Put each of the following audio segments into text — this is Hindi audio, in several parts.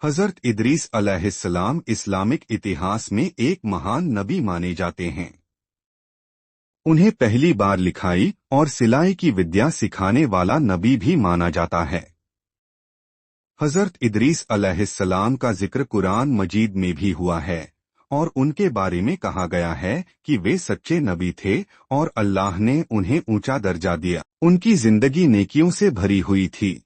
हजरत इदरीस अलैहिस्सलाम इस्लामिक इतिहास में एक महान नबी माने जाते हैं। उन्हें पहली बार लिखाई और सिलाई की विद्या सिखाने वाला नबी भी माना जाता है। हजरत इदरीस अलैहिस्सलाम का जिक्र कुरान मजीद में भी हुआ है और उनके बारे में कहा गया है कि वे सच्चे नबी थे और अल्लाह ने उन्हें ऊंचा दर्जा दिया। उनकी जिंदगी नेकियों से भरी हुई थी।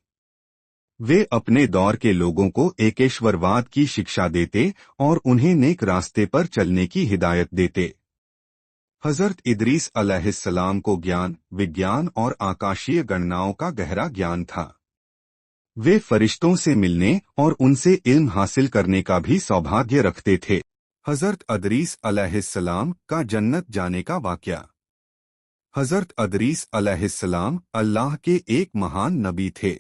वे अपने दौर के लोगों को एकेश्वरवाद की शिक्षा देते और उन्हें नेक रास्ते पर चलने की हिदायत देते। हजरत इदरीस अलैहिस्सलाम को ज्ञान, विज्ञान और आकाशीय गणनाओं का गहरा ज्ञान था। वे फरिश्तों से मिलने और उनसे इल्म हासिल करने का भी सौभाग्य रखते थे। हजरत इदरीस अलैहिस्सलाम का जन्नत जाने का वाक़या। हजरत इदरीस अलैहिस्सलाम अल्लाह के एक महान नबी थे।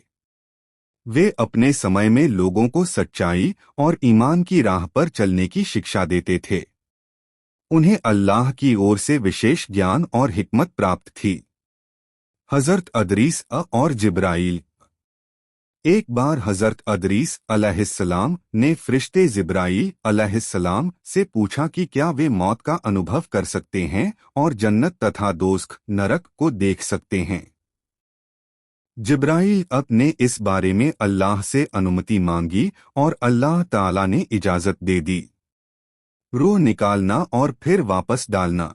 वे अपने समय में लोगों को सच्चाई और ईमान की राह पर चलने की शिक्षा देते थे। उन्हें अल्लाह की ओर से विशेष ज्ञान और हिकमत प्राप्त थी। हजरत इदरीस और जिब्राईल। एक बार हजरत इदरीस अलैहिस्सलाम ने फरिश्ते जिब्राईल अलैहिस्सलाम से पूछा कि क्या वे मौत का अनुभव कर सकते हैं और जन्नत तथा दोज़ख नरक को देख सकते हैं। जिब्राईल ने इस बारे में अल्लाह से अनुमति मांगी और अल्लाह ताला ने इजाज़त दे दी। रूह निकालना और फिर वापस डालना।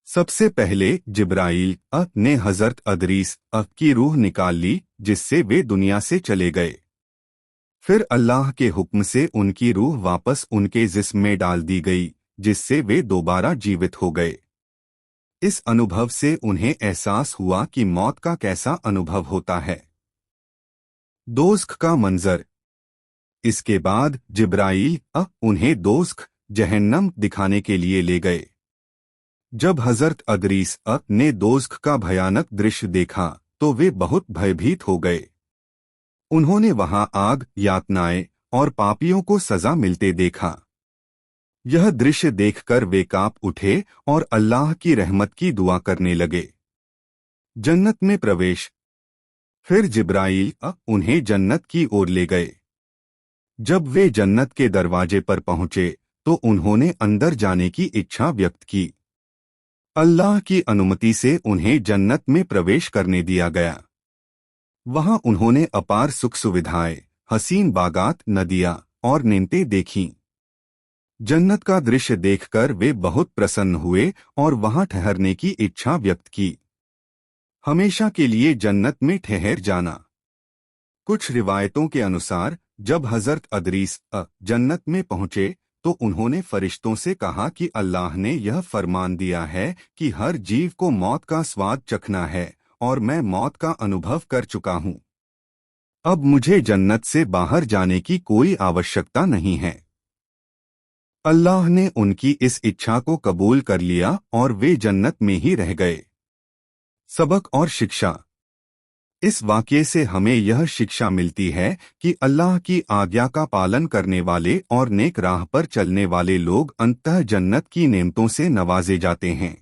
सबसे पहले जिब्राईल ने हजरत इदरीस की रूह निकाल ली, जिससे वे दुनिया से चले गए। फिर अल्लाह के हुक्म से उनकी रूह वापस उनके जिस्म में डाल दी गई, जिससे वे दोबारा जीवित हो गए। इस अनुभव से उन्हें एहसास हुआ कि मौत का कैसा अनुभव होता है। दोज़ख का मंजर। इसके बाद जिब्राईल उन्हें दोज़ख जहन्नम दिखाने के लिए ले गए। जब हजरत इदरीस ने दोज़ख का भयानक दृश्य देखा तो वे बहुत भयभीत हो गए। उन्होंने वहां आग, यातनाएं और पापियों को सजा मिलते देखा। यह दृश्य देखकर वे कांप उठे और अल्लाह की रहमत की दुआ करने लगे। जन्नत में प्रवेश। फिर जिब्राईल उन्हें जन्नत की ओर ले गए। जब वे जन्नत के दरवाजे पर पहुंचे तो उन्होंने अंदर जाने की इच्छा व्यक्त की। अल्लाह की अनुमति से उन्हें जन्नत में प्रवेश करने दिया गया। वहां उन्होंने अपार सुख सुविधाएं, हसीन बागात, नदियां और नेमतें देखीं। जन्नत का दृश्य देखकर वे बहुत प्रसन्न हुए और वहां ठहरने की इच्छा व्यक्त की। हमेशा के लिए जन्नत में ठहर जाना। कुछ रिवायतों के अनुसार जब हजरत इदरीस जन्नत में पहुंचे तो उन्होंने फरिश्तों से कहा कि अल्लाह ने यह फरमान दिया है कि हर जीव को मौत का स्वाद चखना है और मैं मौत का अनुभव कर चुका हूं। अब मुझे जन्नत से बाहर जाने की कोई आवश्यकता नहीं है। अल्लाह ने उनकी इस इच्छा को कबूल कर लिया और वे जन्नत में ही रह गए। सबक और शिक्षा। इस वाक़ये से हमें यह शिक्षा मिलती है कि अल्लाह की आज्ञा का पालन करने वाले और नेक राह पर चलने वाले लोग अंततः जन्नत की नेमतों से नवाजे जाते हैं।